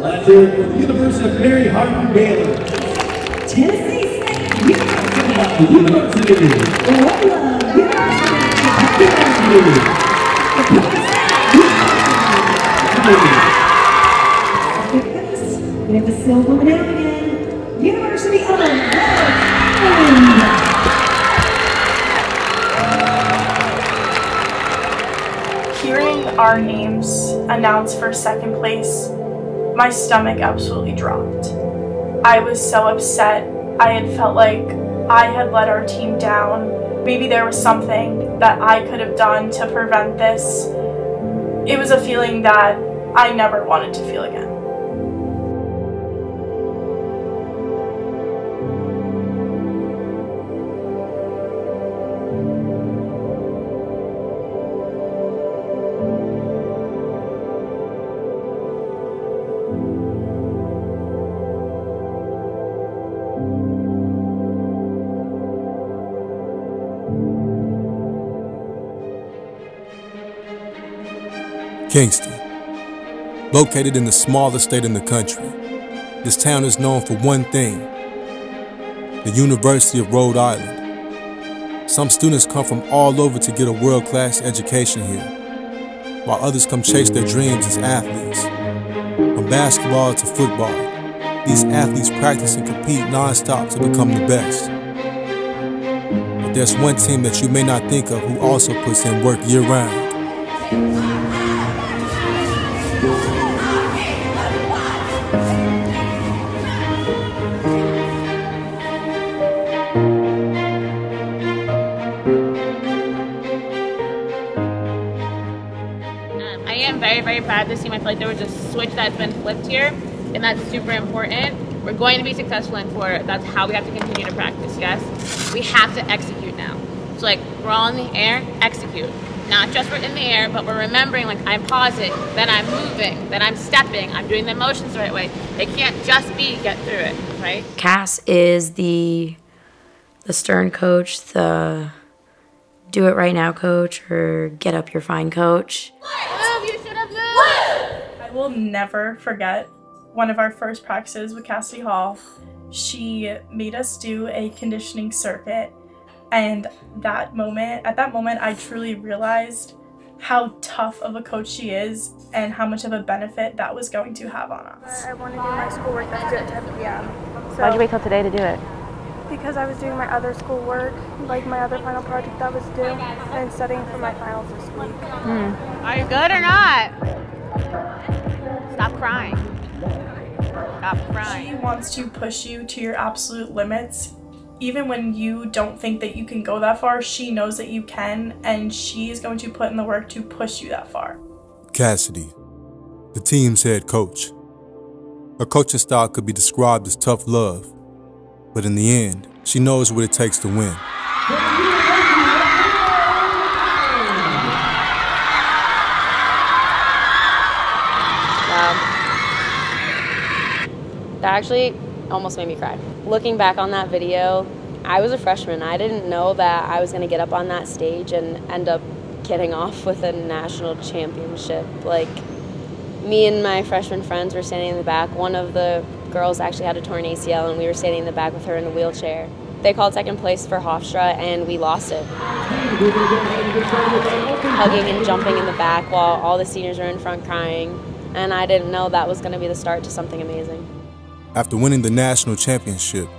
Let's hear it for the University of Mary Hardin Baylor. Tennessee State University. University. We have the silver medallion. University of Maryland. Hearing our names announced for second place, my stomach absolutely dropped. I was so upset. I had felt like I had let our team down. Maybe there was something that I could have done to prevent this. It was a feeling that I never wanted to feel again. Kingston, located in the smallest state in the country, this town is known for one thing: the University of Rhode Island. Some students come from all over to get a world-class education here, while others come chase their dreams as athletes. From basketball to football, these athletes practice and compete non-stop to become the best. But there's one team that you may not think of who also puts in work year-round. I am very, very proud of this team. I feel like there was a switch that's been flipped here, and that's super important. We're going to be successful in Florida. That's how we have to continue to practice, yes? We have to execute now. So like, we're all in the air, execute. Not just we're in the air, but we're remembering, like, I'm pausing, then I'm moving, then I'm stepping, I'm doing the motions the right way. It can't just be get through it, right? Cass is the stern coach, the do it right now coach, or get up, you're fine coach. Move, you should have moved! I will never forget one of our first practices with Cassidy Hall. She made us do a conditioning circuit, and at that moment, I truly realized how tough of a coach she is and how much of a benefit that was going to have on us. I want to do my schoolwork at 10 p.m. So, why'd you wait till today to do it? Because I was doing my other schoolwork, like my other final project that was due, and studying for my finals this week. Are you good or not? Stop crying. Stop crying. She wants to push you to your absolute limits. Even when you don't think that you can go that far, she knows that you can, and she is going to put in the work to push you that far. Cassidy, the team's head coach. Her coaching style could be described as tough love, but in the end, she knows what it takes to win. That actually almost made me cry. Looking back on that video, I was a freshman. I didn't know that I was going to get up on that stage and end up getting off with a national championship. Like, me and my freshman friends were standing in the back. One of the girls actually had a torn ACL, and we were standing in the back with her in a wheelchair. They called second place for Hofstra, and we lost it. Hugging and jumping in the back while all the seniors were in front crying. And I didn't know that was going to be the start to something amazing. After winning the national championship,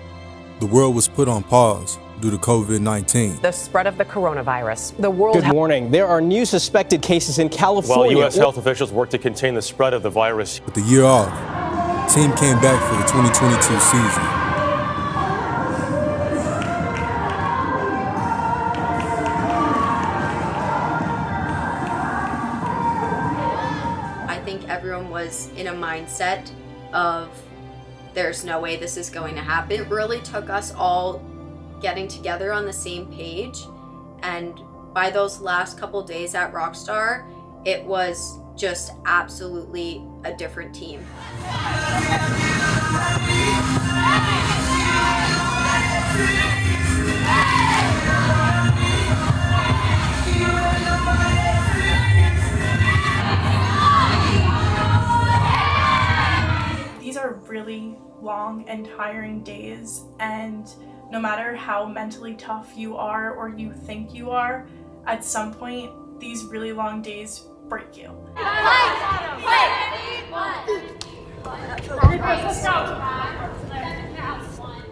the world was put on pause due to COVID-19. The spread of the coronavirus. The world. Good morning. There are new suspected cases in California. While U.S. health officials work to contain the spread of the virus. With the year off, the team came back for the 2022 season. I think everyone was in a mindset of there's no way this is going to happen. It really took us all getting together on the same page, and by those last couple days at Rockstar, it was just absolutely a different team. long and tiring days, and no matter how mentally tough you are or you think you are, at some point these really long days break you.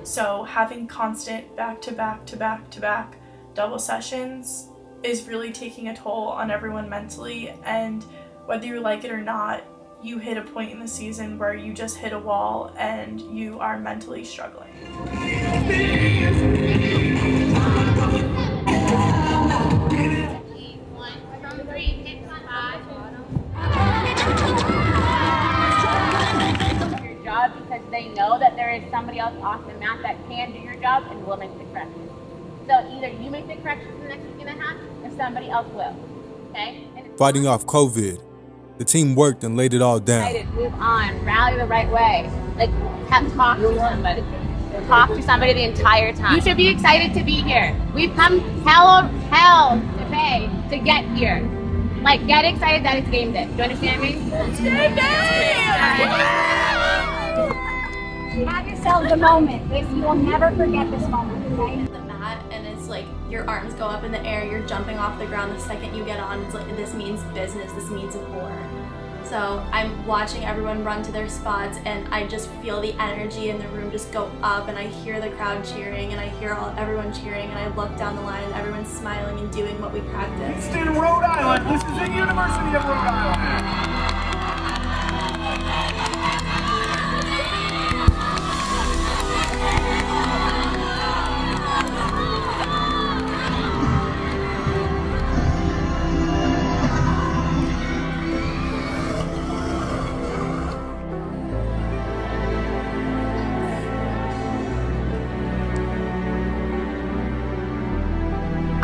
So having constant back-to-back double sessions is really taking a toll on everyone mentally, and whether you like it or not, you hit a point in the season where you just hit a wall and you are mentally struggling. Your job, because they know that there is somebody else off the mat that can do your job and will make the corrections. So either you make the corrections in the next week and a half, or somebody else will. Okay? Fighting off COVID, the team worked and laid it all down. Move on, rally the right way. Like, talk to somebody. Talk to somebody the entire time. You should be excited to be here. We've come hell to pay to get here. Like, get excited that it's game day. Do you understand me? It's game day! Have yourselves a moment. You will never forget this moment, okay? The mat, and it's like your arms go up in the air, you're jumping off the ground the second you get on. It's like, this means business, this means war. So I'm watching everyone run to their spots, and I just feel the energy in the room just go up, and I hear the crowd cheering, and I hear everyone cheering, and I look down the line and everyone's smiling and doing what we practice. It's in Rhode Island. This is the University of Rhode Island.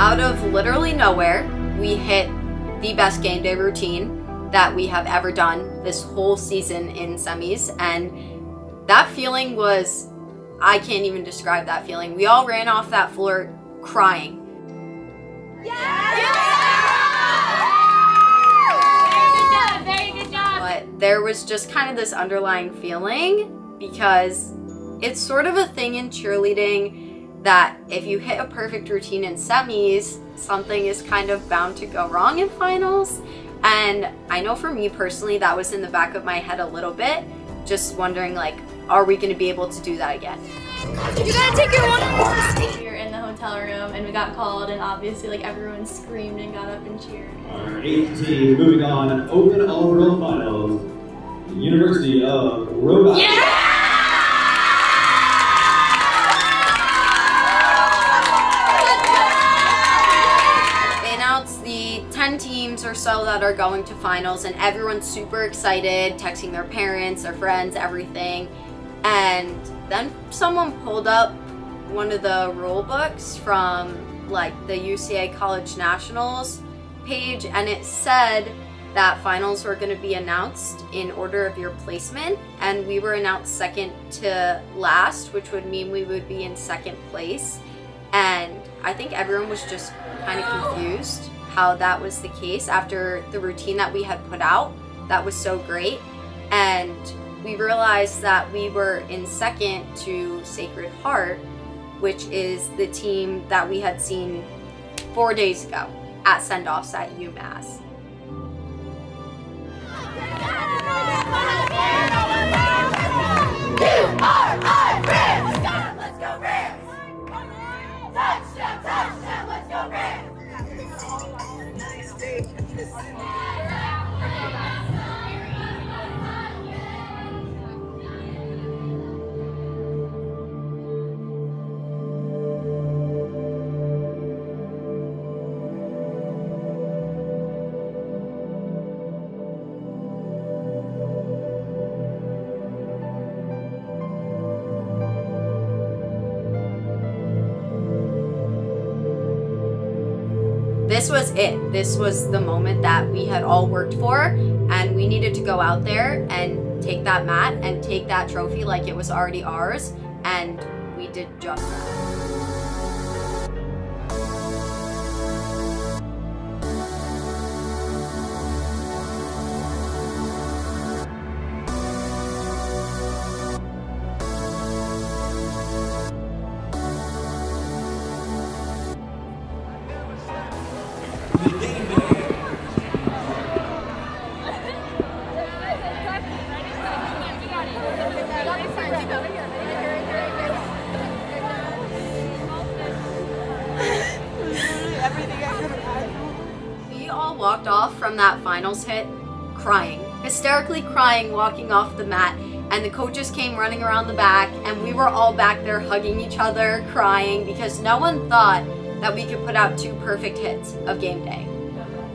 Out of literally nowhere, we hit the best game day routine that we have ever done this whole season in semis, and that feeling was, I can't even describe that feeling. We all ran off that floor crying. Very good job. But there was just kind of this underlying feeling, because it's sort of a thing in cheerleading that if you hit a perfect routine in semis, something is kind of bound to go wrong in finals. And I know for me personally, that was in the back of my head a little bit, just wondering, like, are we going to be able to do that again? You gotta take your one. We were in the hotel room and we got called, and obviously like everyone screamed and got up and cheered. Our 8th team moving on, Open All-World Finals, University of Rhode Island. Yeah! The 10 teams or so that are going to finals, and everyone's super excited, texting their parents, their friends, everything. And then someone pulled up one of the rule books from like the UCA College Nationals page, and it said that finals were going to be announced in order of your placement, and we were announced second to last, which would mean we would be in second place. And I think everyone was just kind of confused how that was the case after the routine that we had put out. That was so great. And we realized that we were in second to Sacred Heart, which is the team that we had seen 4 days ago at send-offs at UMass. Let's go Rams! Touchdown, touchdown, let's go Rams! This was it. This was the moment that we had all worked for, and we needed to go out there and take that mat and take that trophy like it was already ours, and we did just that. We all walked off from that finals hit crying, hysterically crying, walking off the mat, and the coaches came running around the back, and we were all back there hugging each other, crying, because no one thought that we could put out 2 perfect hits of game day.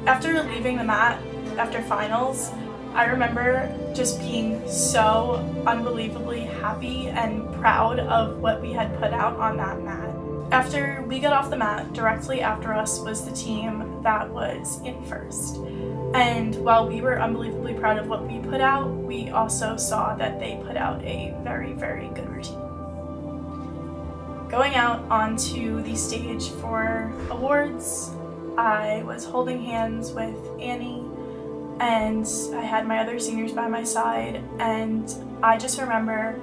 After leaving the mat, after finals, I remember just being so unbelievably happy and proud of what we had put out on that mat. After we got off the mat, directly after us was the team that was in first. And while we were unbelievably proud of what we put out, we also saw that they put out a very, very good routine. Going out onto the stage for awards, I was holding hands with Annie, and I had my other seniors by my side, and I just remember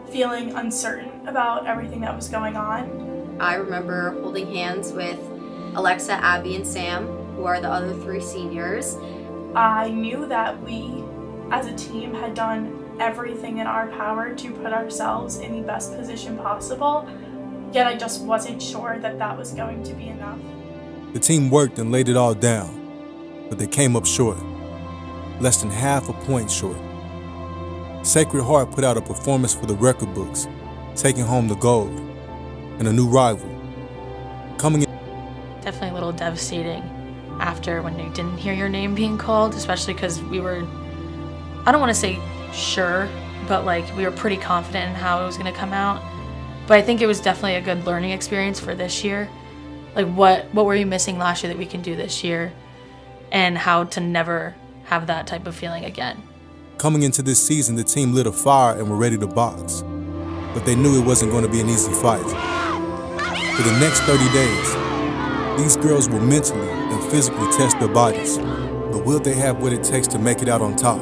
feeling uncertain about everything that was going on. I remember holding hands with Alexa, Abby, and Sam, who are the other 3 seniors. I knew that we, as a team, had done everything in our power to put ourselves in the best position possible, yet I just wasn't sure that that was going to be enough. The team worked and laid it all down, but they came up short, less than half a point short. Sacred Heart put out a performance for the record books, taking home the gold, and a new rival. Coming in. Definitely a little devastating after when you didn't hear your name being called, especially because we were, I don't want to say sure, but like we were pretty confident in how it was going to come out. But I think it was definitely a good learning experience for this year. Like what were you missing last year that we can do this year, and how to never have that type of feeling again. Coming into this season, the team lit a fire and were ready to box, but they knew it wasn't going to be an easy fight. For the next 30 days, these girls will mentally and physically test their bodies, but will they have what it takes to make it out on top?